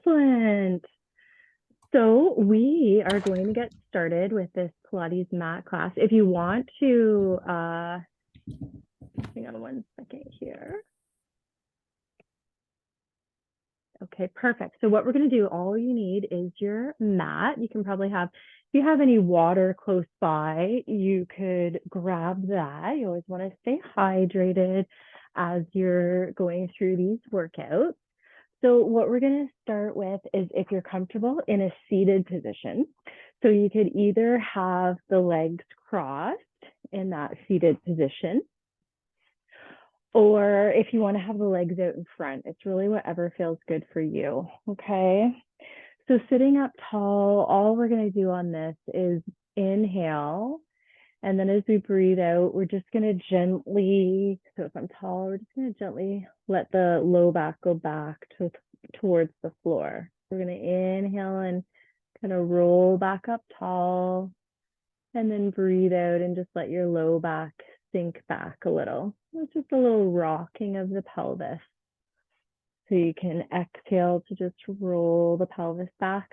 Excellent. So we are going to get started with this Pilates mat class. If you want to, hang on one second here. Okay, perfect. So what we're going to do, all you need is your mat. You can probably have, if you have any water close by, you could grab that. You always want to stay hydrated as you're going through these workouts. So what we're going to start with is if you're comfortable in a seated position. So you could either have the legs crossed in that seated position, or if you want to have the legs out in front, it's really whatever feels good for you. Okay. So sitting up tall, all we're going to do on this is inhale. And then as we breathe out, we're just going to gently, so if I'm tall, we're just going to gently let the low back go back towards the floor. We're going to inhale and kind of roll back up tall, and then breathe out and just let your low back sink back a little. It's just a little rocking of the pelvis. So you can exhale to just roll the pelvis back,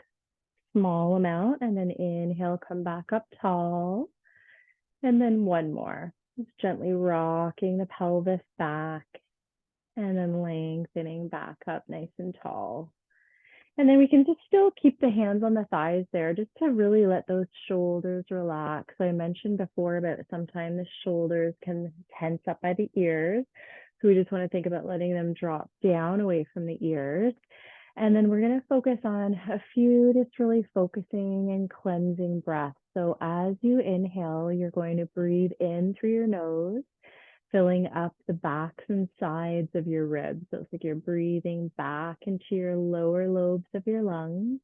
small amount, and then inhale, come back up tall. And then one more, just gently rocking the pelvis back and then lengthening back up nice and tall. And then we can just still keep the hands on the thighs there just to really let those shoulders relax. So I mentioned before about sometimes the shoulders can tense up by the ears. So we just want to think about letting them drop down away from the ears. And then we're going to focus on a few just really focusing and cleansing breaths. So as you inhale, you're going to breathe in through your nose, filling up the backs and sides of your ribs. So it's like you're breathing back into your lower lobes of your lungs.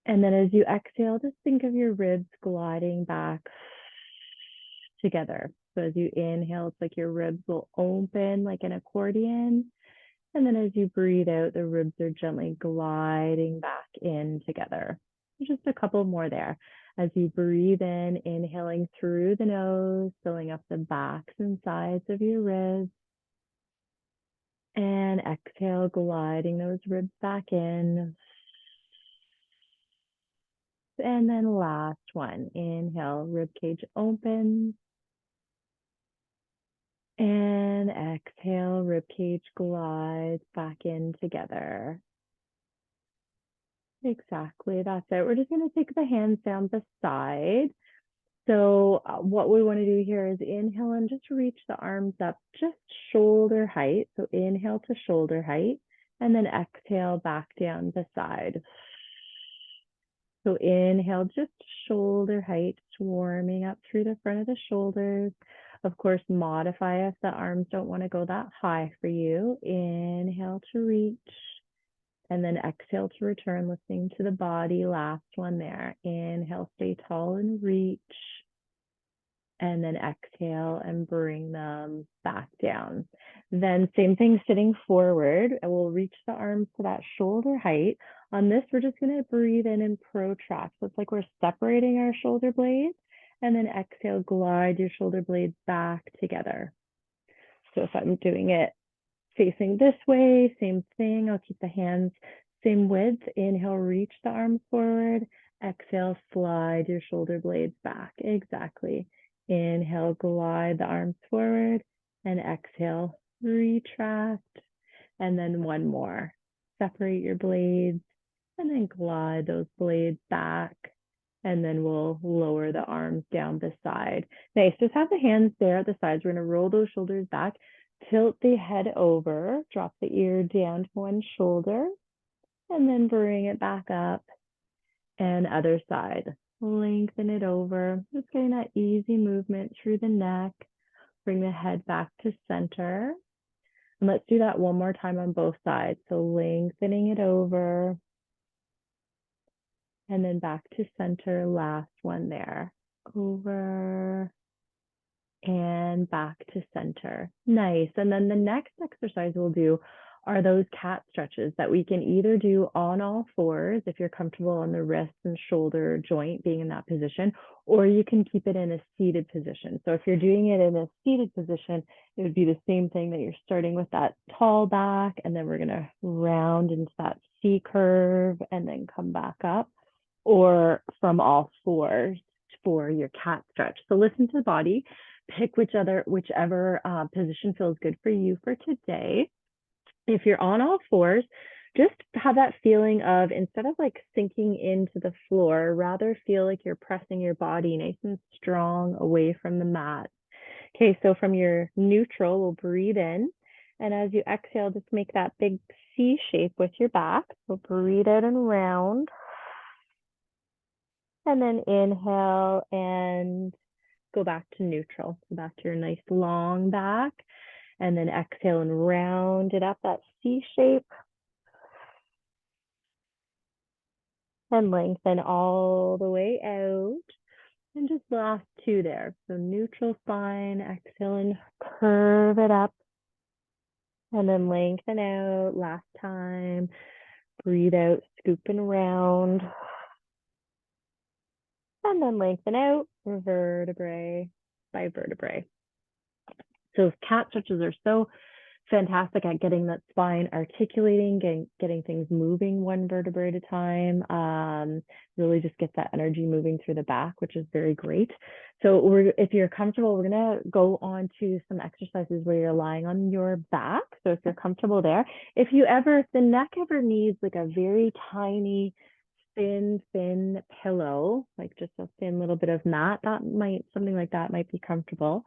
And then as you exhale, just think of your ribs gliding back together. So as you inhale, it's like your ribs will open like an accordion. And then as you breathe out, the ribs are gently gliding back in together. Just a couple more there. As you breathe in, inhaling through the nose, filling up the backs and sides of your ribs. And exhale, gliding those ribs back in. And then last one, inhale, rib cage opens. And exhale, rib cage glides back in together. Exactly, that's it. We're just going to take the hands down the side. So what we want to do here is inhale and just reach the arms up, just shoulder height. So inhale to shoulder height, and then exhale back down the side. So inhale, just shoulder height, warming up through the front of the shoulders. Of course, modify if the arms don't want to go that high for you. Inhale to reach. And then exhale to return, listening to the body. Last one there. Inhale, stay tall and reach. And then exhale and bring them back down. Then same thing, sitting forward. And we'll reach the arms to that shoulder height. On this, we're just going to breathe in and protract. So it's like we're separating our shoulder blades. And then exhale, glide your shoulder blades back together. So if I'm doing it facing this way, same thing. I'll keep the hands same width. Inhale, reach the arms forward. Exhale, slide your shoulder blades back. Exactly. Inhale, glide the arms forward. And exhale, retract. And then one more. Separate your blades. And then glide those blades back. And then we'll lower the arms down the side. Nice. Just have the hands there at the sides. We're going to roll those shoulders back. Tilt the head over, drop the ear down to one shoulder, and then bring it back up. And other side. Lengthen it over. Just getting that easy movement through the neck. Bring the head back to center. And let's do that one more time on both sides. So lengthening it over. And then back to center. Last one there. Over. And back to center. Nice. And then the next exercise we'll do are those cat stretches that we can either do on all fours if you're comfortable on the wrist and shoulder joint being in that position, or you can keep it in a seated position. So if you're doing it in a seated position, it would be the same thing that you're starting with that tall back, and then we're going to round into that C curve and then come back up, or from all fours for your cat stretch. So listen to the body, pick whichever position feels good for you for today. If you're on all fours, just have that feeling of, instead of like sinking into the floor, rather feel like you're pressing your body nice and strong away from the mat. Okay, so from your neutral, we'll breathe in. And as you exhale, just make that big C shape with your back. So breathe out and round. And then inhale and go back to neutral. So back to your nice long back. And then exhale and round it up, that C shape. And lengthen all the way out. And just last two there. So neutral spine, exhale and curve it up. And then lengthen out. Last time. Breathe out, scooping around. And then lengthen out, vertebrae by vertebrae. So cat stretches are so fantastic at getting that spine articulating, getting things moving one vertebrae at a time. Really just get that energy moving through the back, which is very great. So if you're comfortable, we're gonna go on to some exercises where you're lying on your back. So if you're comfortable there, if the neck ever needs like a very tiny, thin pillow, like just a thin little bit of mat, something like that might be comfortable.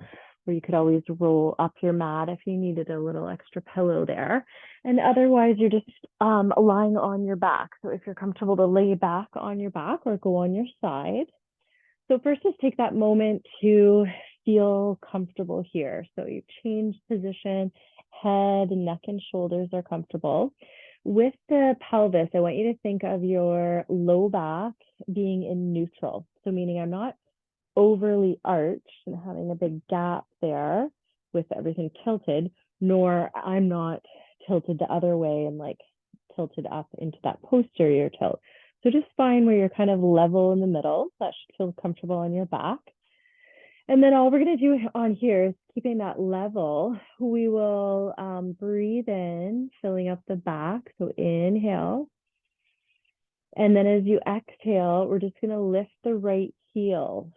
Or you could always roll up your mat if you needed a little extra pillow there. And otherwise, you're just lying on your back. So if you're comfortable to lay back on your back or go on your side. So first, just take that moment to feel comfortable here. So you change position, head, neck, and shoulders are comfortable. With the pelvis, I want you to think of your low back being in neutral. So meaning I'm not overly arched and having a big gap there with everything tilted, nor I'm not tilted the other way and like tilted up into that posterior tilt. So just find where you're kind of level in the middle. That should feel comfortable on your back. And then all we're going to do on here is keeping that level. We will breathe in, filling up the back. So inhale. And then as you exhale, we're just going to lift the right heel.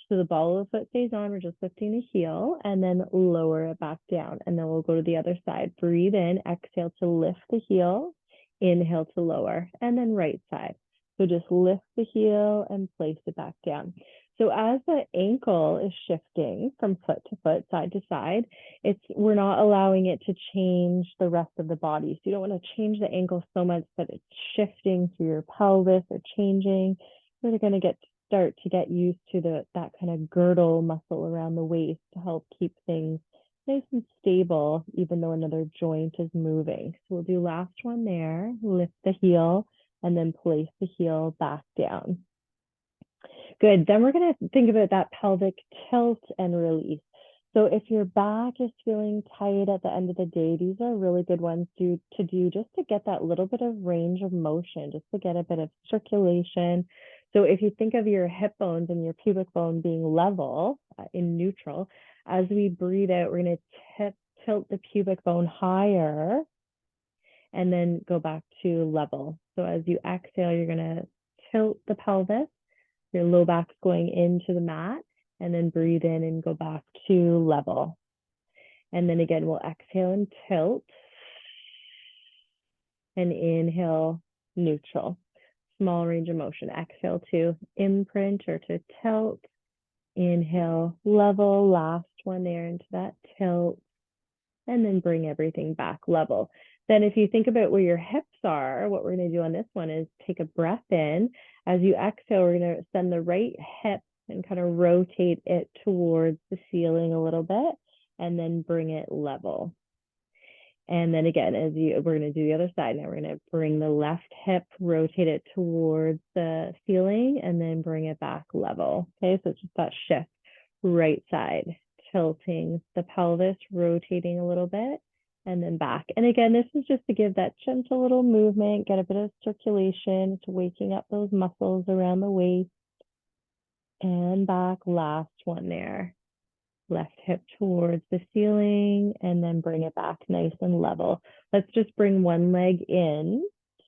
So the ball of the foot stays on, we're just lifting the heel and then lower it back down. And then we'll go to the other side. Breathe in, exhale to lift the heel, inhale to lower, and then right side. So just lift the heel and place it back down. So as the ankle is shifting from foot to foot, side to side, we're not allowing it to change the rest of the body. So you don't want to change the ankle so much that it's shifting through your pelvis or changing. We're going to start to get used to that kind of girdle muscle around the waist to help keep things nice and stable, even though another joint is moving. So we'll do last one there, lift the heel and then place the heel back down. Good, then we're gonna think about that pelvic tilt and release. So if your back is feeling tight at the end of the day, these are really good ones to do just to get that little bit of range of motion, just to get a bit of circulation. So if you think of your hip bones and your pubic bone being level in neutral, as we breathe out, we're going to tilt the pubic bone higher and then go back to level. So as you exhale, you're going to tilt the pelvis, your low back's going into the mat, and then breathe in and go back to level. And then again, we'll exhale and tilt and inhale, neutral. Small range of motion. Exhale to imprint or to tilt. Inhale, level. Last one there into that tilt. And then bring everything back level. Then if you think about where your hips are, what we're going to do on this one is take a breath in. As you exhale, we're going to send the right hip and kind of rotate it towards the ceiling a little bit and then bring it level. And then again, we're going to do the other side. Now we're going to bring the left hip, rotate it towards the ceiling, and then bring it back level. Okay, so it's just that shift. Right side, tilting the pelvis, rotating a little bit, and then back. And again, this is just to give that gentle little movement, get a bit of circulation. It's waking up those muscles around the waist. And back, last one there. Left hip towards the ceiling and then bring it back nice and level. Let's just bring one leg in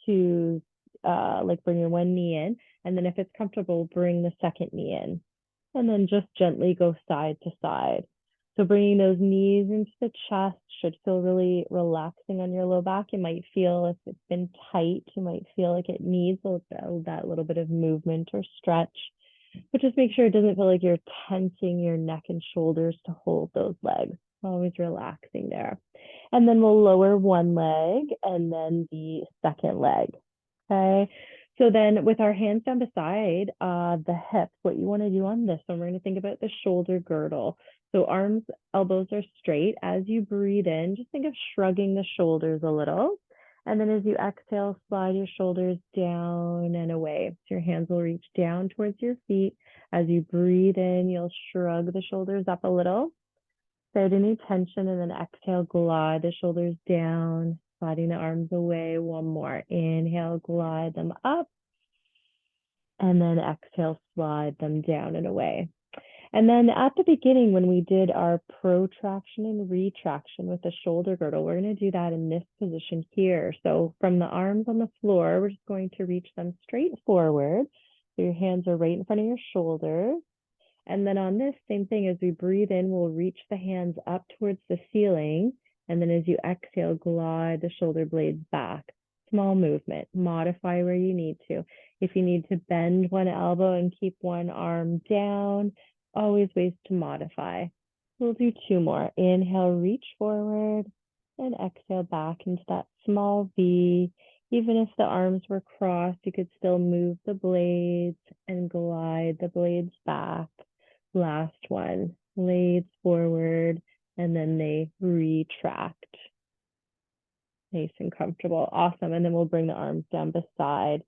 to like bring your one knee in, and then if it's comfortable, bring the second knee in, and then just gently go side to side. So bringing those knees into the chest should feel really relaxing on your low back. You might feel if it's been tight, you might feel like it needs that little bit of movement or stretch. But just make sure it doesn't feel like you're tensing your neck and shoulders to hold those legs. Always relaxing there. And then we'll lower one leg and then the second leg. Okay. So then with our hands down beside the hips, what you want to do on this one, we're going to think about the shoulder girdle. So arms, elbows are straight. As you breathe in, just think of shrugging the shoulders a little. And then as you exhale, slide your shoulders down and away. So your hands will reach down towards your feet. As you breathe in, you'll shrug the shoulders up a little. Set any tension, and then exhale, glide the shoulders down, sliding the arms away. One more. Inhale, glide them up. And then exhale, slide them down and away. And then at the beginning, when we did our protraction and retraction with the shoulder girdle, we're going to do that in this position here. So from the arms on the floor, we're just going to reach them straight forward. So your hands are right in front of your shoulders. And then on this, same thing, as we breathe in, we'll reach the hands up towards the ceiling. And then as you exhale, glide the shoulder blades back. Small movement. Modify where you need to. If you need to bend one elbow and keep one arm down, always ways to modify. We'll do two more. Inhale, reach forward, and exhale back into that small V. Even if the arms were crossed, you could still move the blades and glide the blades back. Last one, blades forward, and then they retract. Nice and comfortable. Awesome. And then we'll bring the arms down beside.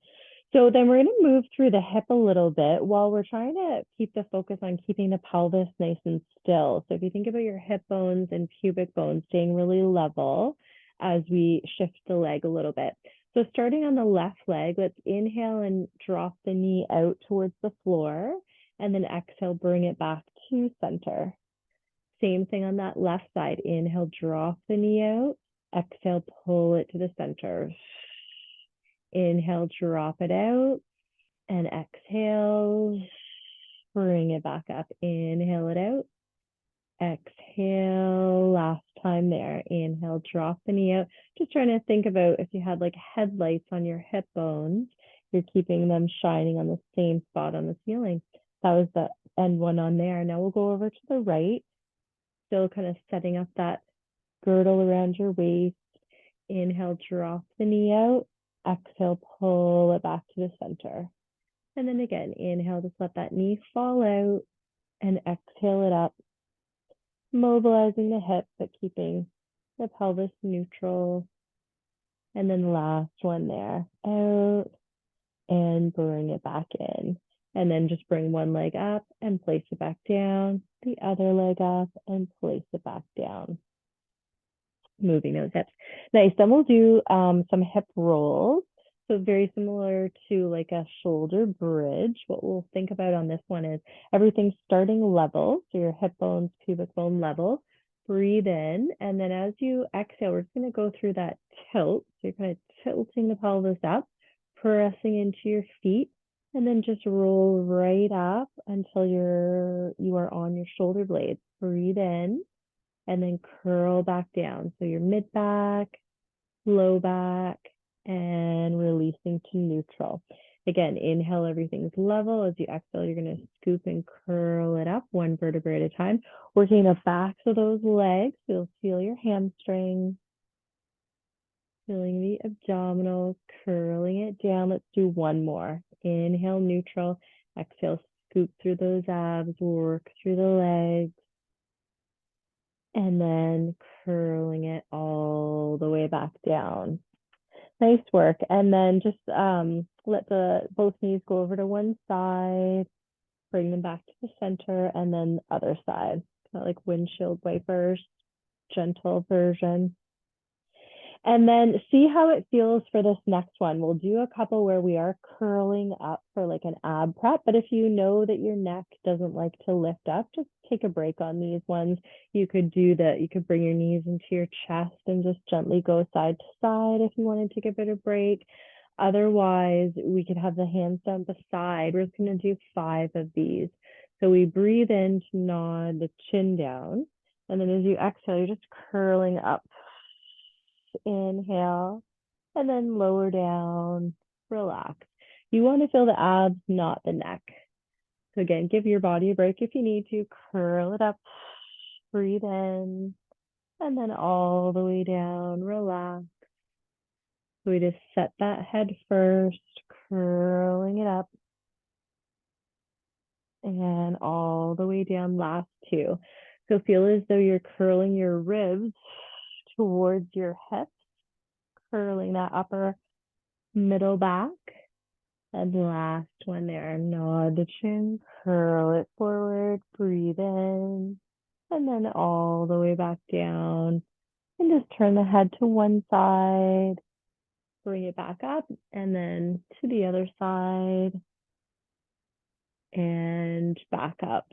So then we're going to move through the hip a little bit while we're trying to keep the focus on keeping the pelvis nice and still. So if you think about your hip bones and pubic bones staying really level as we shift the leg a little bit. So starting on the left leg, let's inhale and drop the knee out towards the floor, and then exhale, bring it back to center. Same thing on that left side. Inhale, drop the knee out. Exhale, pull it to the center. Inhale, drop it out, and exhale, bring it back up. Inhale it out. Exhale, last time there. Inhale, drop the knee out. Just trying to think about if you had like headlights on your hip bones, you're keeping them shining on the same spot on the ceiling. That was the end one on there. Now we'll go over to the right, still kind of setting up that girdle around your waist. Inhale, drop the knee out. Exhale, pull it back to the center. And then again, inhale, just let that knee fall out, and exhale it up, mobilizing the hip, but keeping the pelvis neutral. And then last one there, out, and bring it back in. And then just bring one leg up and place it back down, the other leg up and place it back down. Moving those hips. Nice. Then we'll do some hip rolls. So very similar to like a shoulder bridge. What we'll think about on this one is everything starting level. So your hip bones, pubic bone level. Breathe in. And then as you exhale, we're just going to go through that tilt. So you're kind of tilting the pelvis up, pressing into your feet, and then just roll right up until you are on your shoulder blades. Breathe in. And then curl back down. So your mid back, low back, and releasing to neutral. Again, inhale, everything's level. As you exhale, you're going to scoop and curl it up one vertebrae at a time, working the backs of those legs. You'll feel your hamstrings, feeling the abdominals, curling it down. Let's do one more. Inhale, neutral. Exhale, scoop through those abs, work through the legs. And then curling it all the way back down. Nice work. And then just let both knees go over to one side, bring them back to the center, and then other side. Kind of like windshield wipers, gentle version. And then see how it feels for this next one. We'll do a couple where we are curling up for like an ab prep, but if you know that your neck doesn't like to lift up, just take a break on these ones. You could bring your knees into your chest and just gently go side to side if you wanted to give it a break. Otherwise, we could have the hands down beside. We're just going to do 5 of these. So we breathe in to nod the chin down. And then as you exhale, you're just curling up. Inhale, and then lower down, relax. You want to feel the abs, not the neck. So again, give your body a break if you need to. Curl it up, breathe in, and then all the way down, relax. So we just set that head first, curling it up, and all the way down, last 2. So feel as though you're curling your ribs towards your hips, curling that upper middle back. And the last one there, nod the chin, curl it forward, breathe in, and then all the way back down. And just turn the head to one side, bring it back up, and then to the other side, and back up.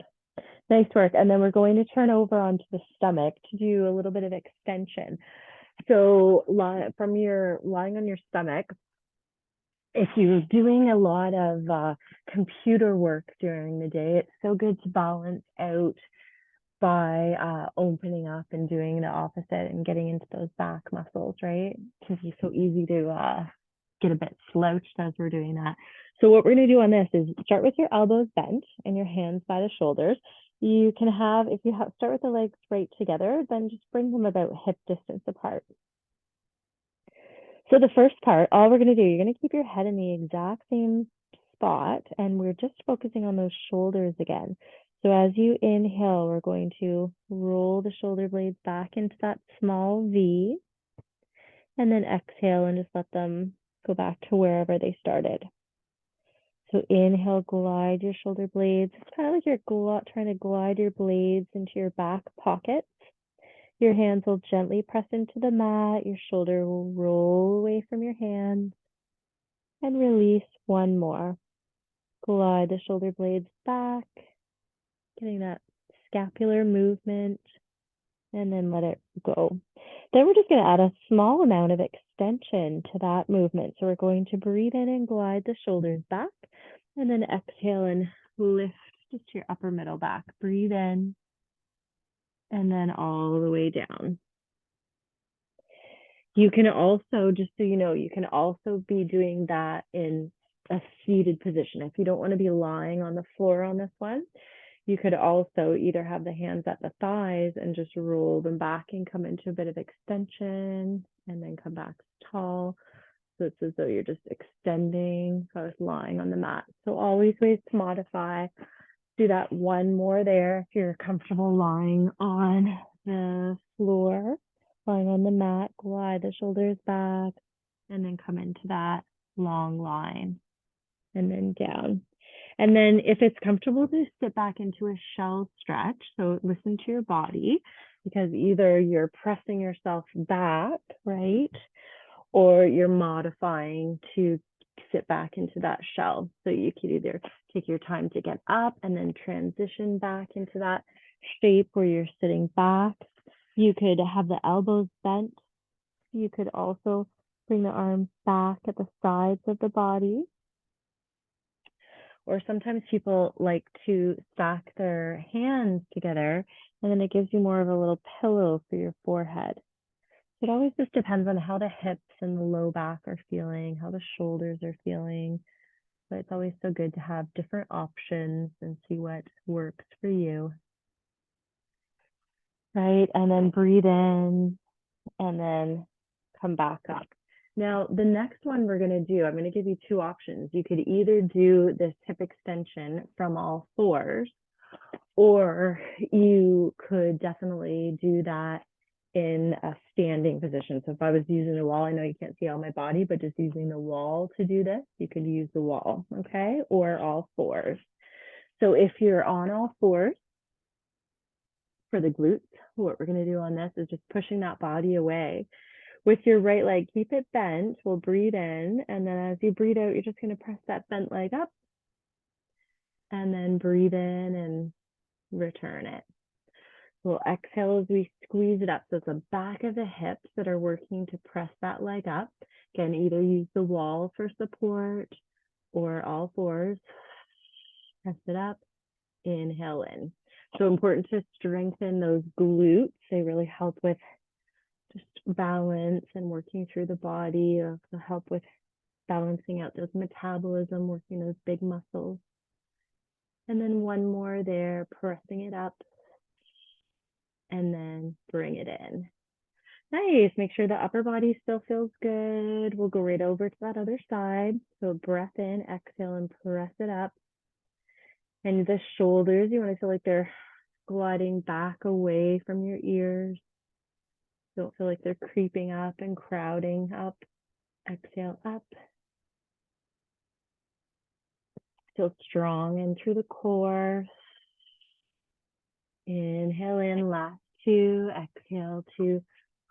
Nice work. And then we're going to turn over onto the stomach to do a little bit of extension. So from your lying on your stomach, if you're doing a lot of computer work during the day, it's so good to balance out by opening up and doing the opposite and getting into those back muscles, right? It can be so easy to get a bit slouched as we're doing that. So what we're going to do on this is start with your elbows bent and your hands by the shoulders. You can have, if you start with the legs right together, then just bring them about hip distance apart. So the first part, all we're going to do, you're going to keep your head in the exact same spot, and we're just focusing on those shoulders again. So as you inhale, we're going to roll the shoulder blades back into that small V, and then exhale and just let them go back to wherever they started. So inhale, glide your shoulder blades. It's kind of like you're trying to glide your blades into your back pockets. Your hands will gently press into the mat. Your shoulder will roll away from your hands. And release one more. Glide the shoulder blades back, getting that scapular movement, and then let it go. Then we're just going to add a small amount of extension to that movement. So we're going to breathe in and glide the shoulders back, and then exhale and lift just your upper middle back. Breathe in, and then all the way down. You can also, just so you know, you can also be doing that in a seated position. If you don't want to be lying on the floor on this one, you could also either have the hands at the thighs and just roll them back and come into a bit of extension and then come back tall. So it's as though you're just extending, so it's lying on the mat. So always ways to modify. Do that one more there if you're comfortable lying on the floor, lying on the mat, glide the shoulders back, and then come into that long line and then down. And then if it's comfortable, to sit back into a shell stretch. So listen to your body, because either you're pressing yourself back, right? Or you're modifying to sit back into that shell. So you could either take your time to get up and then transition back into that shape where you're sitting back. You could have the elbows bent. You could also bring the arms back at the sides of the body. Or sometimes people like to stack their hands together, and then it gives you more of a little pillow for your forehead. It always just depends on how the hips and the low back are feeling, how the shoulders are feeling. But it's always so good to have different options and see what works for you. Right? And then breathe in and then come back up. Now, the next one we're going to do, I'm going to give you 2 options. You could either do this hip extension from all fours, or you could definitely do that in a standing position. So if I was using the wall, I know you can't see all my body, but just using the wall to do this, you could use the wall, okay? Or all fours. So if you're on all fours for the glutes, what we're going to do on this is just pushing that body away. With your right leg, keep it bent. We'll breathe in, and then as you breathe out, you're just going to press that bent leg up, and then breathe in and return it. We'll exhale as we squeeze it up. So it's the back of the hips that are working to press that leg up. Again, either use the wall for support or all fours. Press it up, inhale in. So important to strengthen those glutes. They really help with just balance and working through the body. They'll help with balancing out those metabolism, working those big muscles. And then one more there, pressing it up, and then bring it in. Nice. Make sure the upper body still feels good. We'll go right over to that other side. So breath in, exhale, and press it up. And the shoulders, you want to feel like they're gliding back away from your ears. Don't feel like they're creeping up and crowding up. Exhale up. Feel strong in through the core. Inhale in, last two. Exhale to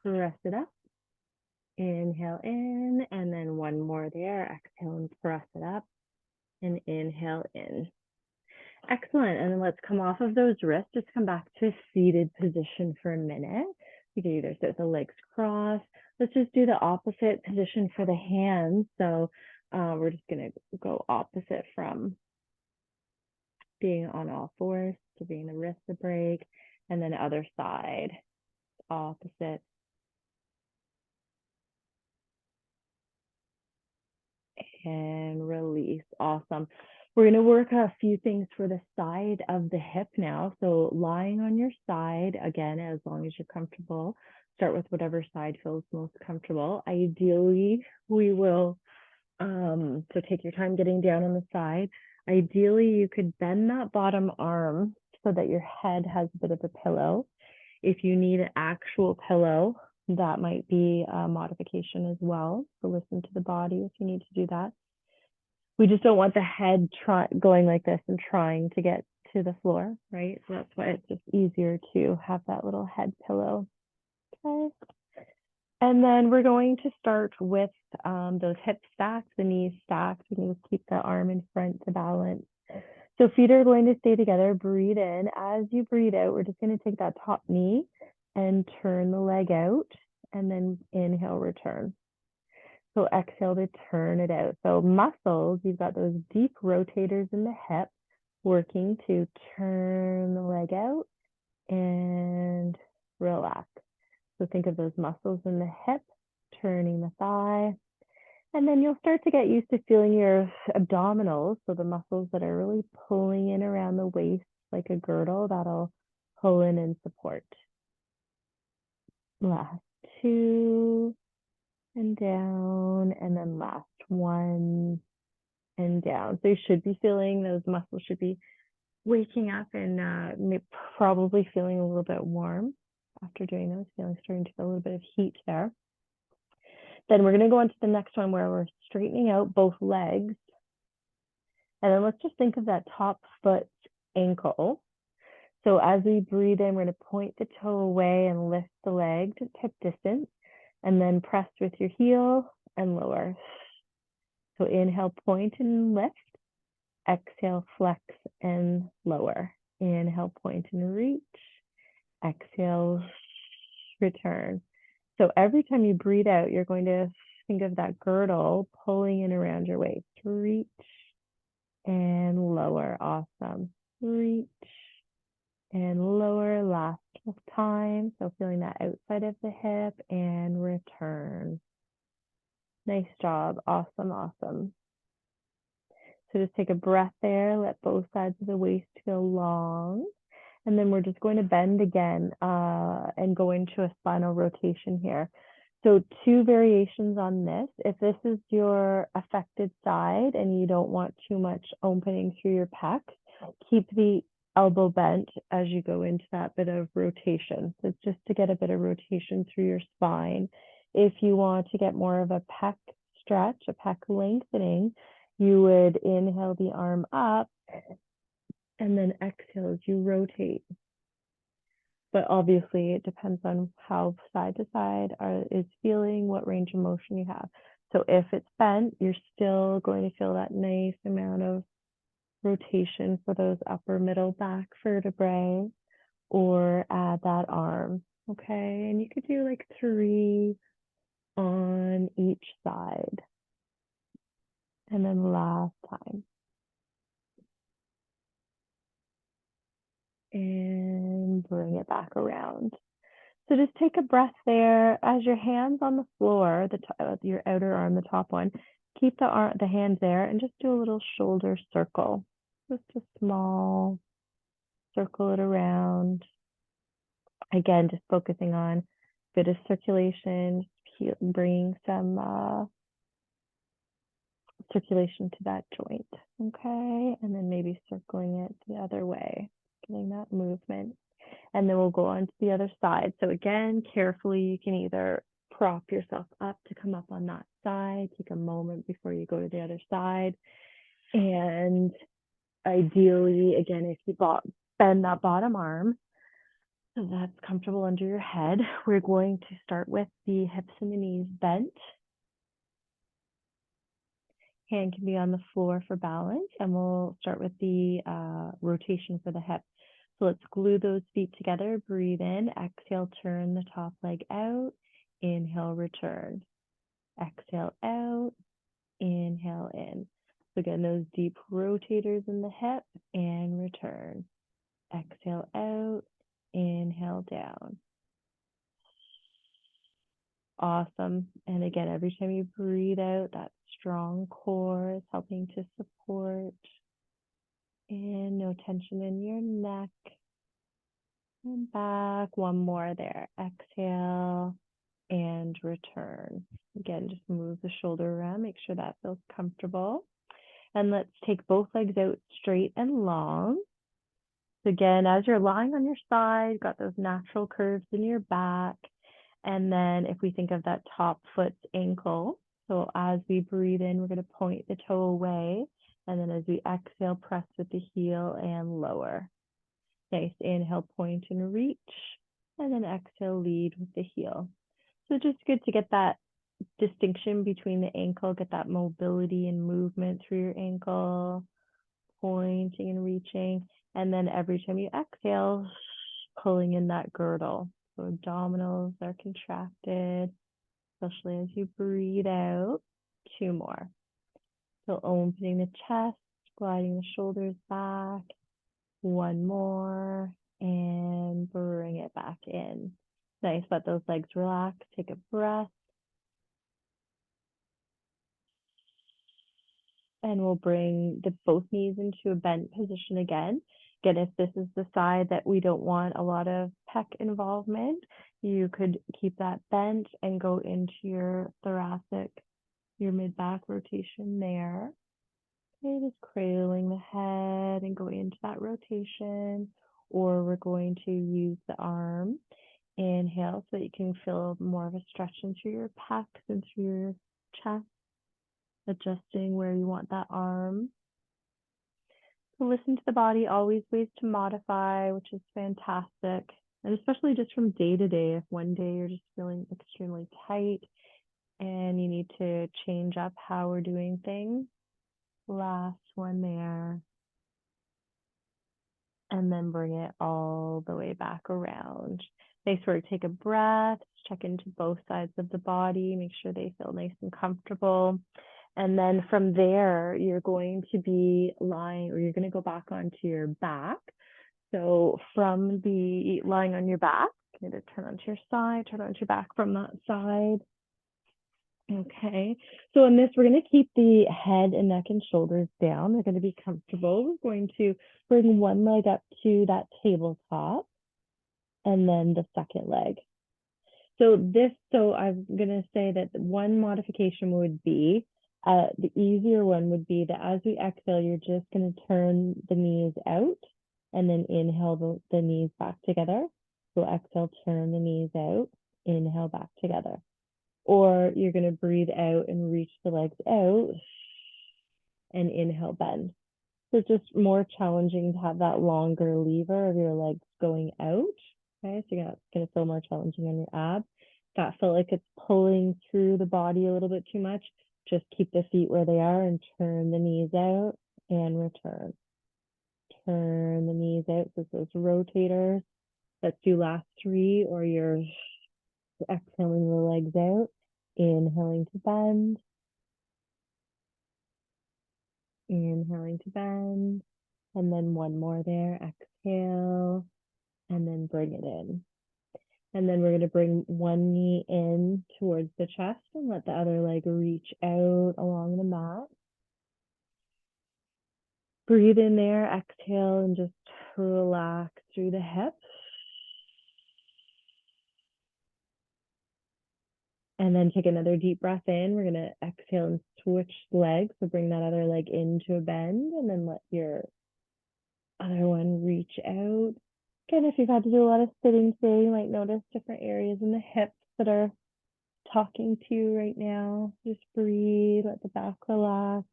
press it up. Inhale in, and then one more there. Exhale and press it up. And inhale in. Excellent. And then let's come off of those wrists. Just come back to a seated position for a minute. You can either sit with the legs crossed. Let's just do the opposite position for the hands. So we're just going to go opposite from being on all fours to being the wrist a break, and then other side, opposite. And release. Awesome. We're going to work a few things for the side of the hip now. So lying on your side, again, as long as you're comfortable, start with whatever side feels most comfortable. Ideally, we will, so take your time getting down on the side. Ideally, you could bend that bottom arm so that your head has a bit of a pillow. If you need an actual pillow, that might be a modification as well. So listen to the body if you need to do that. We just don't want the head going like this and trying to get to the floor, right? So that's why it's just easier to have that little head pillow. Okay. And then we're going to start with those hips stacked, the knees stacked. We can just keep the arm in front to balance. So feet are going to stay together. Breathe in. As you breathe out, we're just going to take that top knee and turn the leg out, and then inhale, return. So exhale to turn it out. So muscles, you've got those deep rotators in the hip working to turn the leg out and relax. So think of those muscles in the hip, turning the thigh. And then you'll start to get used to feeling your abdominals. So the muscles that are really pulling in around the waist like a girdle, that'll pull in and support. Last two. And down, and then last one, and down. So you should be feeling those muscles should be waking up and probably feeling a little bit warm after doing those, starting to feel a little bit of heat there. Then we're going to go on to the next one where we're straightening out both legs. And then let's just think of that top foot ankle. So as we breathe in, we're going to point the toe away and lift the leg to hip distance. And then press with your heel and lower. So inhale, point and lift. Exhale, flex and lower. Inhale, point and reach. Exhale, return. So every time you breathe out, you're going to think of that girdle pulling in around your waist. Reach and lower. Awesome. Reach and lower. Last time. So feeling that outside of the hip and return. Nice job. Awesome, awesome. So just take a breath there. Let both sides of the waist feel long. And then we're just going to bend again and go into a spinal rotation here. So two variations on this. If this is your affected side and you don't want too much opening through your pecs, keep the elbow bent as you go into that bit of rotation. So it's just to get a bit of rotation through your spine. If you want to get more of a pec stretch, a pec lengthening, you would inhale the arm up and then exhale as you rotate. But obviously it depends on how side to side is feeling, what range of motion you have. So if it's bent, you're still going to feel that nice amount of rotation for those upper middle back vertebrae, or add that arm. Okay, and you could do like 3 on on each side. And then last time. And bring it back around. So just take a breath there. As your hands on the floor, your outer arm, the top one, keep the hand there and just do a little shoulder circle. Just a small circle it around. Again, just focusing on a bit of circulation, bringing some circulation to that joint. Okay, and then maybe circling it the other way, getting that movement. And then we'll go on to the other side. So again, carefully, you can either prop yourself up to come up on that side, take a moment before you go to the other side. And ideally, again, if you bend that bottom arm, so that's comfortable under your head, we're going to start with the hips and the knees bent. Hand can be on the floor for balance, and we'll start with the rotation for the hips. So let's glue those feet together. Breathe in, exhale, turn the top leg out. Inhale, return. Exhale out, inhale in. So again, those deep rotators in the hip and return. Exhale out, inhale down. Awesome. And again, every time you breathe out, that strong core is helping to support. And no tension in your neck. And back. One more there. Exhale and return. Again, just move the shoulder around. Make sure that feels comfortable. And let's take both legs out straight and long. So again, as you're lying on your side, got those natural curves in your back. And then if we think of that top foot's ankle, so as we breathe in, we're going to point the toe away. And then as we exhale, press with the heel and lower. Nice. Inhale, point and reach. And then exhale, lead with the heel. So just good to get that distinction between the ankle, get that mobility and movement through your ankle, pointing and reaching. And then every time you exhale, pulling in that girdle. So abdominals are contracted, especially as you breathe out. Two more. So opening the chest, gliding the shoulders back. One more, and bring it back in. Nice, let those legs relax. Take a breath. And we'll bring both knees into a bent position again. Again, if this is the side that we don't want a lot of pec involvement, you could keep that bent and go into your thoracic, your mid-back rotation there. Okay, just cradling the head and going into that rotation. Or we're going to use the arm. Inhale so that you can feel more of a stretch into your pecs and through your chest. Adjusting where you want that arm. So listen to the body, always ways to modify, which is fantastic. And especially just from day to day, if one day you're just feeling extremely tight and you need to change up how we're doing things. Last one there. And then bring it all the way back around. Nice work. Take a breath, check into both sides of the body, make sure they feel nice and comfortable. And then from there, you're going to be lying, or you're going to go back onto your back. So from the lying on your back, you're going to turn onto your side, turn onto your back from that side. Okay, so in this, we're going to keep the head and neck and shoulders down. They're going to be comfortable. We're going to bring one leg up to that tabletop and then the second leg. So I'm going to say that one modification would be, the easier one would be that as we exhale, you're just going to turn the knees out and then inhale the knees back together. So exhale, turn the knees out, inhale back together. Or you're going to breathe out and reach the legs out and inhale, bend. So it's just more challenging to have that longer lever of your legs going out. Okay, so it's going to feel more challenging on your abs. That felt like it's pulling through the body a little bit too much. Just keep the feet where they are and turn the knees out and return. Turn the knees out. So those rotators. Let's do last three, or you're exhaling the legs out. Inhaling to bend. Inhaling to bend. And then one more there. Exhale. And then bring it in. And then we're going to bring one knee in towards the chest and let the other leg reach out along the mat. Breathe in there, exhale, and just relax through the hips. And then take another deep breath in. We're going to exhale and switch legs. So bring that other leg into a bend and then let your other one reach out. Again, if you've had to do a lot of sitting today, you might notice different areas in the hips that are talking to you right now. Just breathe, let the back relax.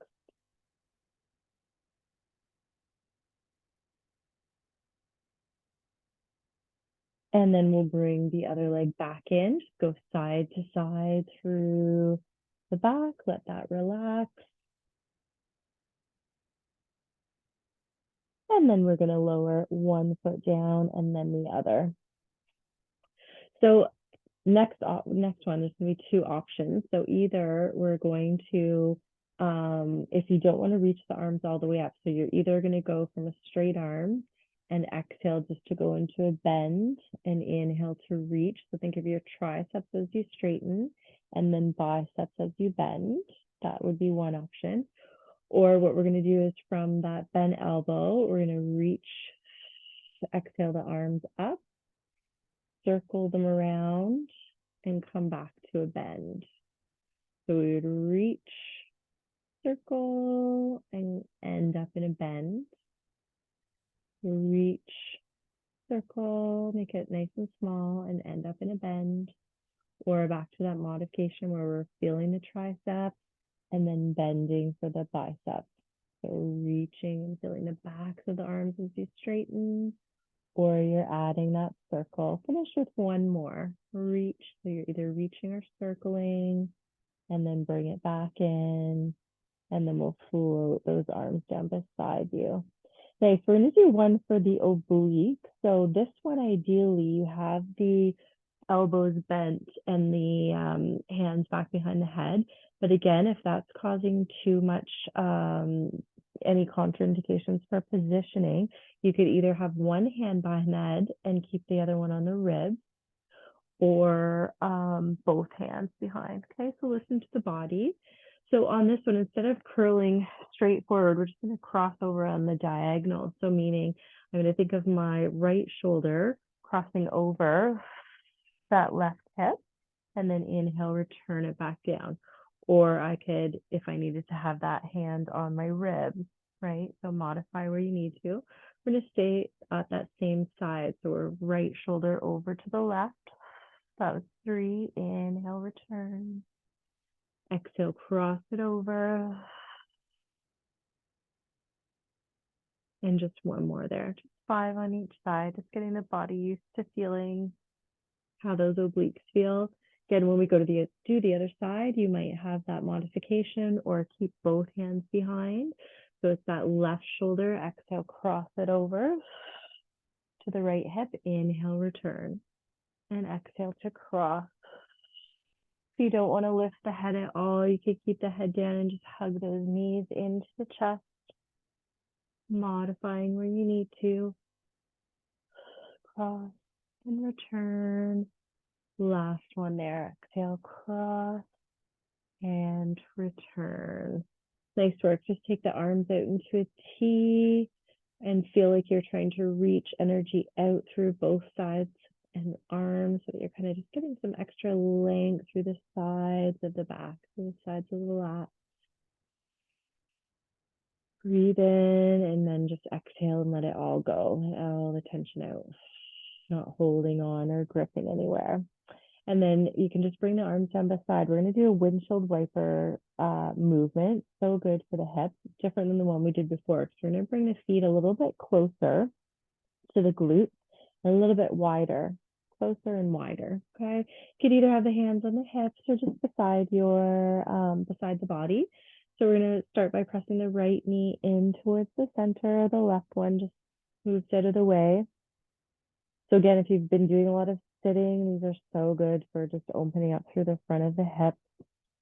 And then we'll bring the other leg back in. Just go side to side through the back. Let that relax. And then we're going to lower one foot down and then the other. So next one, there's going to be two options. So either we're going to, if you don't want to reach the arms all the way up, so you're either going to go from a straight arm and exhale just to go into a bend and inhale to reach. So think of your triceps as you straighten and then biceps as you bend. That would be one option. Or what we're going to do is from that bent elbow, we're going to reach, exhale the arms up, circle them around, and come back to a bend. So we would reach, circle, and end up in a bend. Reach, circle, make it nice and small, and end up in a bend. Or back to that modification where we're feeling the triceps and then bending for the biceps. So reaching and feeling the backs of the arms as you straighten, or you're adding that circle. Finish with one more. Reach, so you're either reaching or circling, and then bring it back in, and then we'll float those arms down beside you. Nice, we're gonna do one for the oblique. So this one, ideally, you have the elbows bent and the hands back behind the head. But again, if that's causing too much, any contraindications for positioning, you could either have one hand behind the head and keep the other one on the ribs, or both hands behind. Okay, so listen to the body. So on this one, instead of curling straight forward, we're just going to cross over on the diagonal. So meaning I'm going to think of my right shoulder crossing over that left hip, and then inhale, return it back down. Or I could, if I needed to have that hand on my ribs, right? So modify where you need to. We're going to stay at that same side. So we're right shoulder over to the left. That was 3. Inhale, return. Exhale, cross it over. And just one more there. Just 5 on each side. Just getting the body used to feeling how those obliques feel. Again, when we go to do the other side, you might have that modification or keep both hands behind. So it's that left shoulder. Exhale, cross it over to the right hip. Inhale, return. And exhale to cross. If you don't want to lift the head at all, you could keep the head down and just hug those knees into the chest, modifying where you need to. Cross and return. Last one there. Exhale, cross and return. Nice work. Just take the arms out into a T and feel like you're trying to reach energy out through both sides and arms, so that you're kind of just getting some extra length through the sides of the back, through the sides of the lat. Breathe in and then just exhale and let it all go. Let all the tension out. Not holding on or gripping anywhere. And then you can just bring the arms down beside. We're going to do a windshield wiper movement. So good for the hips. Different than the one we did before. So we're going to bring the feet a little bit closer to the glutes, a little bit wider, closer and wider. Okay. You could either have the hands on the hips or just beside beside the body. So we're going to start by pressing the right knee in towards the center. The left one just moves out of the way. So again, if you've been doing a lot of sitting, these are so good for just opening up through the front of the hip.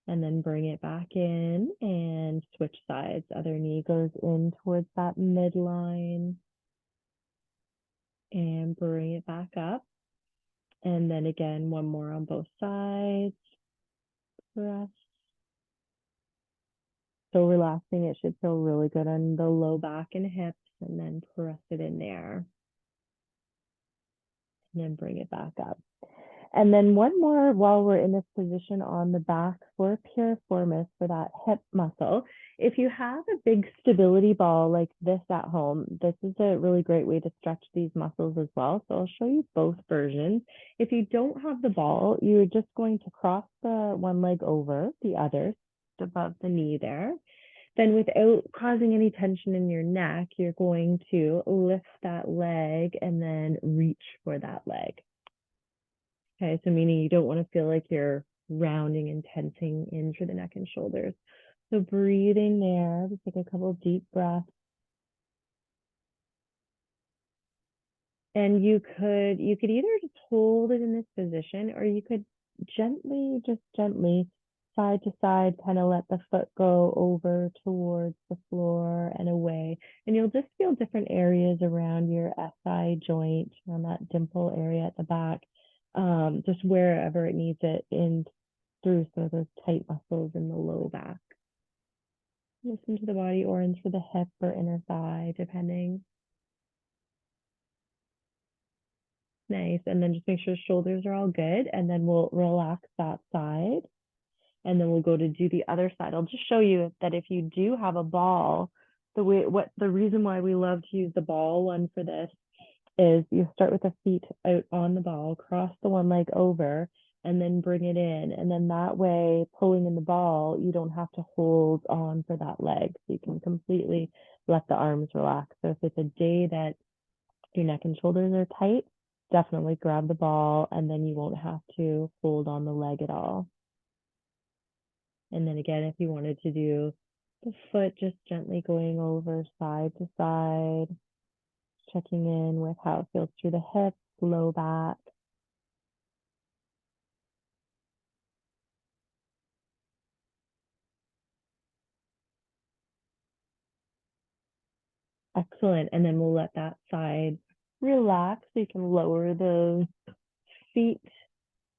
And then bring it back in and switch sides. Other knee goes in towards that midline and bring it back up. And then again, one more on both sides. Press. So relaxing, it should feel really good on the low back and hips, and then press it in there. And then bring it back up. And then one more while we're in this position on the back for piriformis, for that hip muscle. If you have a big stability ball like this at home, this is a really great way to stretch these muscles as well. So I'll show you both versions. If you don't have the ball, you're just going to cross the one leg over the other, above the knee there. Then without causing any tension in your neck, you're going to lift that leg and then reach for that leg. Okay, so meaning you don't want to feel like you're rounding and tensing in through the neck and shoulders. So breathing there, just take a couple of deep breaths. And you could either just hold it in this position, or you could gently, just gently, side to side, kind of let the foot go over towards the floor and away. And you'll just feel different areas around your SI joint, on that dimple area at the back. Just wherever it needs it in through some of those tight muscles in the low back. Listen to the body, or into the hip or inner thigh, depending. Nice. And then just make sure shoulders are all good. And then we'll relax that side. And then we'll go to do the other side. I'll just show you that if you do have a ball, the reason why we love to use the ball one for this is you start with the feet out on the ball, cross the one leg over, and then bring it in. And then that way, pulling in the ball, you don't have to hold on for that leg. So you can completely let the arms relax. So if it's a day that your neck and shoulders are tight, definitely grab the ball, and then you won't have to hold on the leg at all. And then again, if you wanted to do the foot, just gently going over side to side, checking in with how it feels through the hips, low back. Excellent. And then we'll let that side relax. So you can lower the feet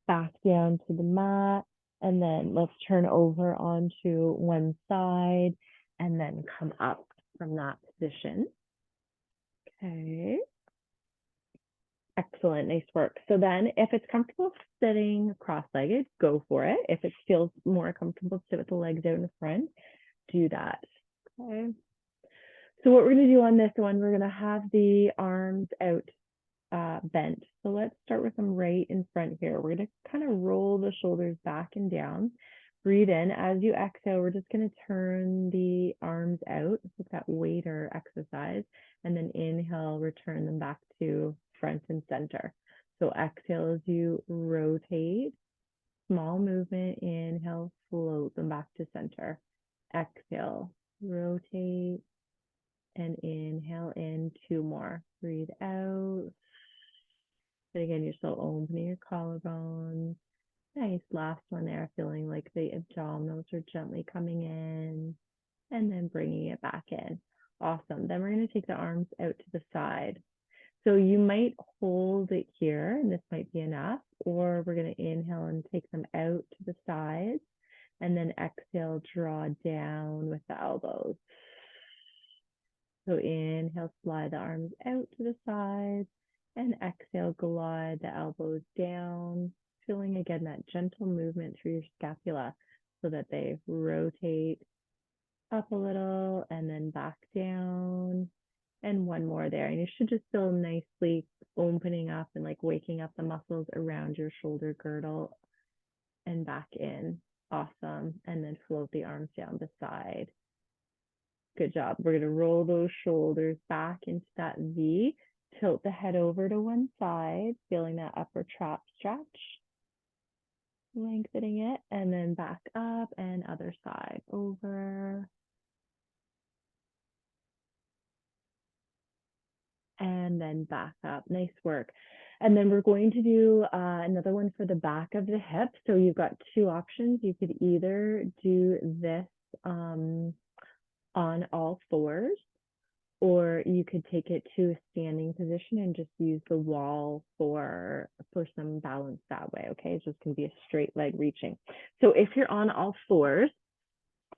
back down to the mat. And then let's turn over onto one side and then come up from that position. Okay. Excellent. Nice work. So then if it's comfortable sitting cross-legged, go for it. If it feels more comfortable to sit with the legs out in the front, do that. Okay. So what we're going to do on this one, we're going to have the arms out bent. So let's start with them right in front here. We're going to kind of roll the shoulders back and down. Breathe in. As you exhale, we're just going to turn the arms out. It's that waiter exercise. And then inhale, return them back to front and center. So exhale as you rotate. Small movement. Inhale, float them back to center. Exhale, rotate. And inhale in, 2 more. Breathe out. And again, you're still opening your collarbones. Nice. Last one there, feeling like the abdominals are gently coming in and then bringing it back in. Awesome. Then we're going to take the arms out to the side. So you might hold it here, and this might be enough, or we're going to inhale and take them out to the sides, and then exhale, draw down with the elbows. So inhale, slide the arms out to the sides, and exhale, glide the elbows down, feeling again that gentle movement through your scapula so that they rotate up a little and then back down. And one more there. And you should just feel nicely opening up and like waking up the muscles around your shoulder girdle and back in. Awesome. And then float the arms down the side. Good job. We're going to roll those shoulders back into that V. Tilt the head over to one side, feeling that upper trap stretch. Lengthening it, and then back up, and other side. Over. And then back up. Nice work. And then we're going to do another one for the back of the hip. So you've got two options. You could either do this on all fours, or you could take it to a standing position and just use the wall for some balance that way. Okay, it's just going to be a straight leg reaching. So if you're on all fours,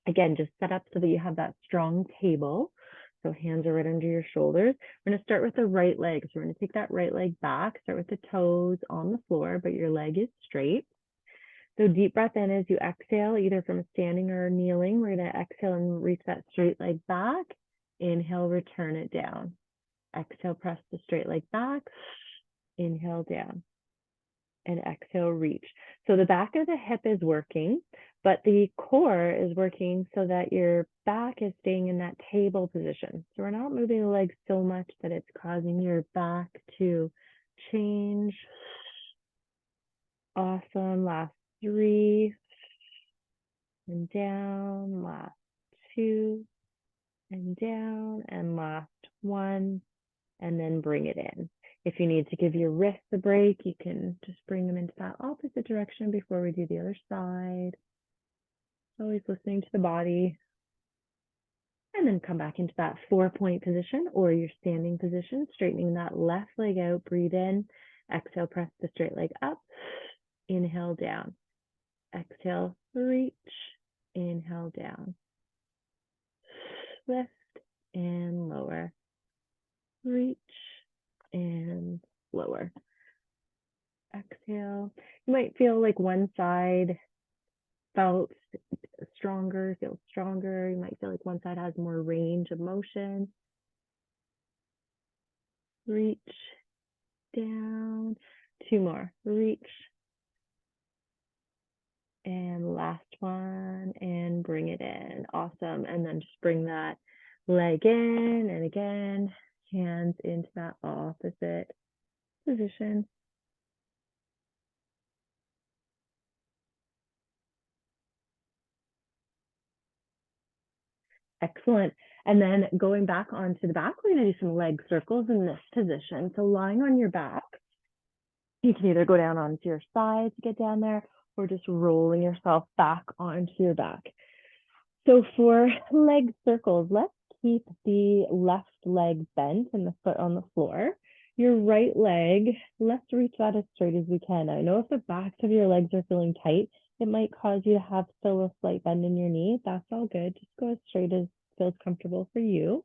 again, just set up so that you have that strong table. So hands are right under your shoulders. We're going to start with the right leg. So we're going to take that right leg back, start with the toes on the floor, but your leg is straight. So deep breath in as you exhale, either from standing or kneeling. We're going to exhale and reach that straight leg back. Inhale, return it down. Exhale, press the straight leg back. Inhale, down. And exhale, reach. So the back of the hip is working, but the core is working so that your back is staying in that table position. So we're not moving the legs so much that it's causing your back to change. Awesome. Last 3. And down. Last 2. And down. And last 1. And then bring it in. If you need to give your wrists a break, you can just bring them into that opposite direction before we do the other side. Always listening to the body. And then come back into that 4-point position or your standing position, straightening that left leg out. Breathe in. Exhale, press the straight leg up. Inhale, down. Exhale, reach. Inhale, down. Lift and lower. Reach and lower. Exhale. You might feel like one side feels stronger. You might feel like one side has more range of motion. Reach down. 2 more. Reach. And last one, and bring it in. Awesome. And then just bring that leg in, and again, hands into that opposite position. Excellent. And then going back onto the back, we're going to do some leg circles in this position. So lying on your back, you can either go down onto your side to get down there, or just rolling yourself back onto your back. So for leg circles, let's keep the left leg bent and the foot on the floor. Your right leg, let's reach that as straight as we can. I know if the backs of your legs are feeling tight, it might cause you to have still a slight bend in your knee. That's all good. Just go as straight as feels comfortable for you.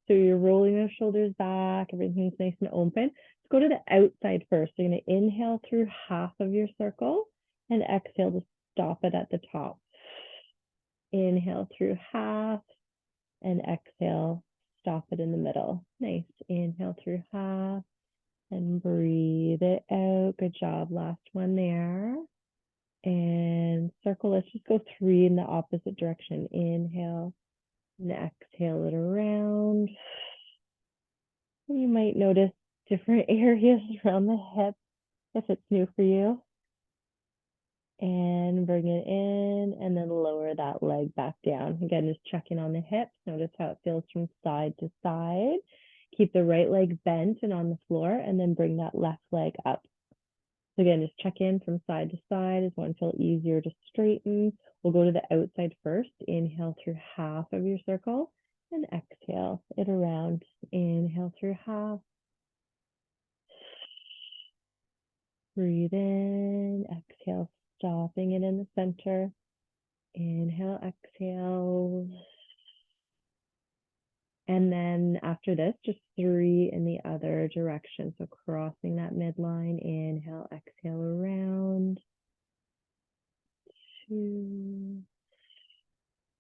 So you're rolling those shoulders back, everything's nice and open. Let's go to the outside first. You're going to inhale through half of your circle and exhale to stop it at the top. Inhale through half and exhale, stop it in the middle. Nice. Inhale through half and breathe it out. Good job. Last one there. And circle. Let's just go 3 in the opposite direction. Inhale and exhale it around. You might notice different areas around the hip if it's new for you. And bring it in, and then lower that leg back down. Again, just checking on the hips. Notice how it feels from side to side. Keep the right leg bent and on the floor, and then bring that left leg up. So again, just check in from side to side. Does one feel easier to straighten? We'll go to the outside first. Inhale through half of your circle, and exhale it around. Inhale through half. Breathe in, exhale, stopping it in the center. Inhale, exhale. And then after this, just 3 in the other direction. So crossing that midline. Inhale, exhale around. 2.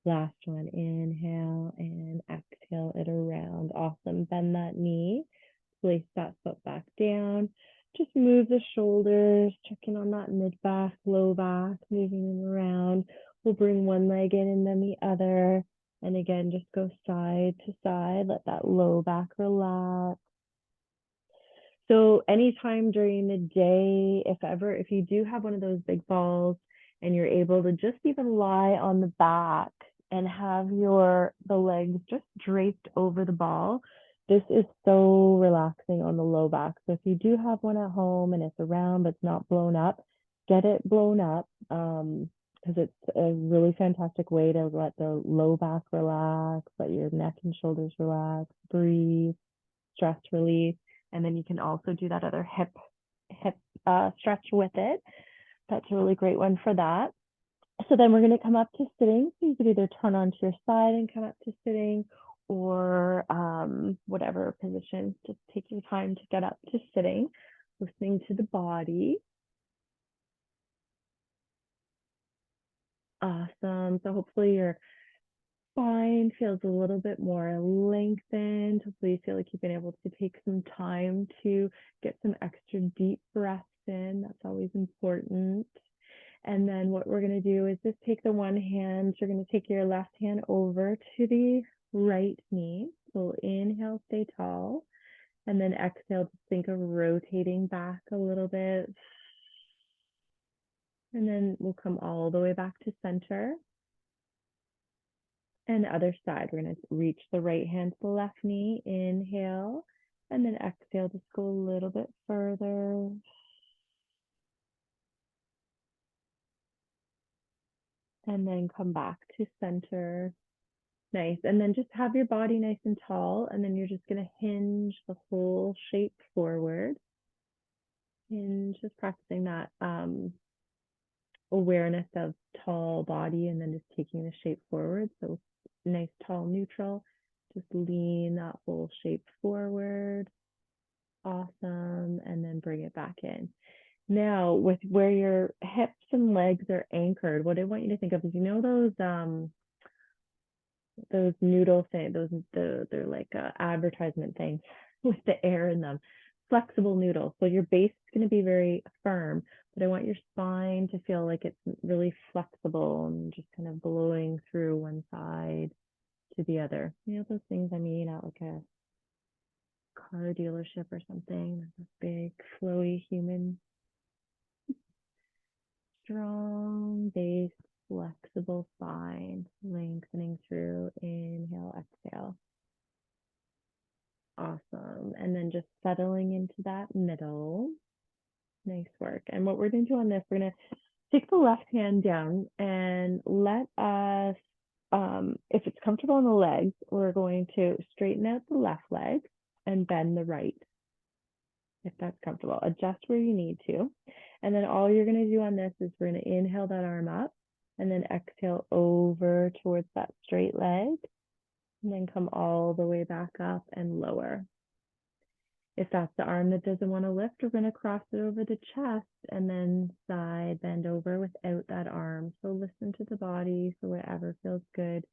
Last one. Inhale and exhale it around. Awesome. Bend that knee. Place that foot back down. Just move the shoulders, checking on that mid back, low back, moving them around. We'll bring one leg in and then the other. And again, just go side to side. Let that low back relax. So anytime during the day, if you do have one of those big balls and you're able to just even lie on the back and have the legs just draped over the ball, This is so relaxing on the low back. So if you do have one at home and it's around but it's not blown up, get it blown up, because it's a really fantastic way to let the low back relax, let your neck and shoulders relax, breathe, stress relief. And then you can also do that other hip stretch with it. That's a really great one for that. So then we're going to come up to sitting. So you could either turn onto your side and come up to sitting, or whatever position. Just take your time to get up to sitting, listening to the body. Awesome. So hopefully your spine feels a little bit more lengthened. Hopefully you feel like you've been able to take some time to get some extra deep breaths in. That's always important. And then what we're going to do is just take the one hand. You're going to take your left hand over to the right knee. So inhale, stay tall. And then exhale, just think of rotating back a little bit. And then we'll come all the way back to center. And the other side, we're going to reach the right hand to the left knee. Inhale. And then exhale, just go a little bit further. And then come back to center. Nice. And then just have your body nice and tall. And then you're just going to hinge the whole shape forward. Hinge, just practicing that awareness of tall body and then just taking the shape forward. So nice, tall, neutral. Just lean that whole shape forward. Awesome. And then bring it back in. Now, with where your hips and legs are anchored, what I want you to think of is, you know, those noodle things, they're like advertisement things with the air in them, flexible noodles. So your base is going to be very firm, but I want your spine to feel like it's really flexible and just kind of blowing through one side to the other. You know those things I mean, at like a car dealership or something, those big flowy human. Strong base, flexible spine, lengthening through. Inhale, exhale. Awesome. And then just settling into that middle. Nice work. And what we're going to do on this, we're going to take the left hand down and let us, if it's comfortable on the legs, we're going to straighten out the left leg and bend the right, if that's comfortable. Adjust where you need to. And then all you're going to do on this is we're going to inhale that arm up and then exhale over towards that straight leg, and then come all the way back up and lower. If that's the arm that doesn't want to lift, we're going to cross it over the chest and then side bend over without that arm. So listen to the body, so whatever feels good.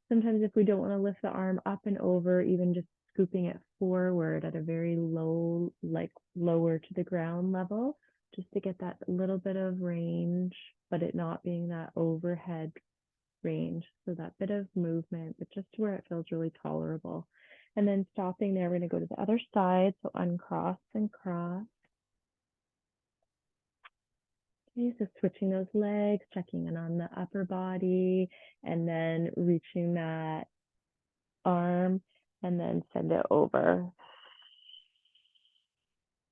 Sometimes if we don't want to lift the arm up and over, even just scooping it forward at a very low, like lower to the ground level, just to get that little bit of range, but it not being that overhead range. So that bit of movement, but just to where it feels really tolerable. And then stopping there, we're going to go to the other side. So uncross and cross. Okay, so switching those legs, checking in on the upper body, and then reaching that arm, and then send it over.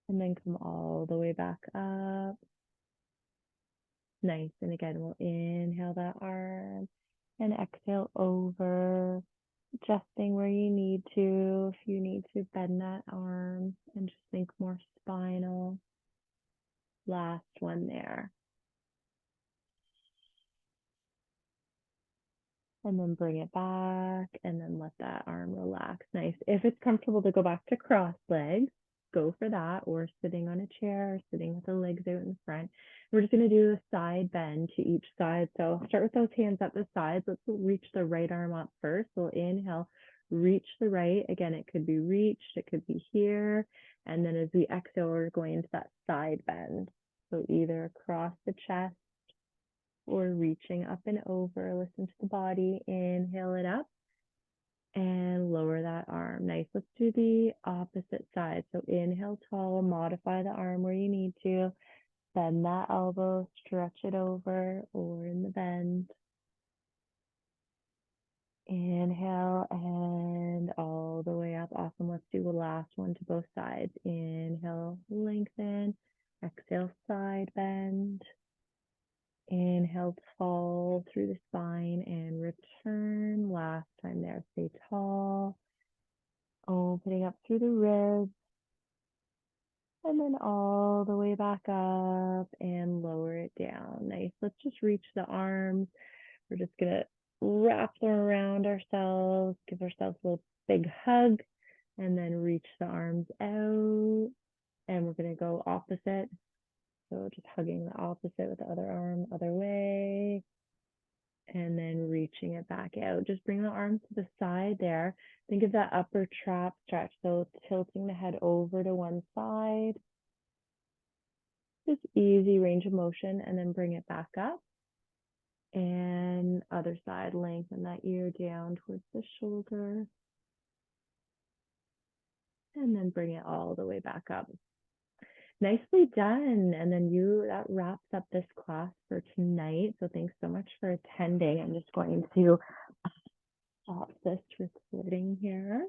And then come all the way back up. Nice. And again, we'll inhale that arm and exhale over, adjusting where you need to. If you need to bend that arm and just think more spinal. Last one there. And then bring it back and then let that arm relax. Nice. If it's comfortable to go back to cross legs, go for that, or sitting on a chair, or sitting with the legs out in front. We're just going to do a side bend to each side. So start with those hands at the sides. Let's reach the right arm up first. So inhale, reach the right. Again, it could be reached, it could be here. And then as we exhale, we're going into that side bend. So either across the chest or reaching up and over. Listen to the body. Inhale it up and lower that arm. Nice. Let's do the opposite side. So inhale tall, modify the arm where you need to. Bend that elbow, stretch it over or in the bend. Inhale and all the way up off Awesome. Let's do the last one to both sides. Inhale, lengthen. Exhale, side bend. Inhale, tall through the spine and return. Last time there, stay tall. Opening up through the ribs. And then all the way back up and lower it down. Nice. Let's just reach the arms. We're just going to wrap them around ourselves, give ourselves a little big hug, and then reach the arms out. And we're going to go opposite. So just hugging the opposite with the other arm, other way. And then reaching it back out. Just bring the arms to the side there. Think of that upper trap stretch. So tilting the head over to one side. Just easy range of motion, and then bring it back up. And other side, lengthen that ear down towards the shoulder. And then bring it all the way back up. Nicely done. And then that wraps up this class for tonight. So thanks so much for attending. I'm just going to stop this recording here.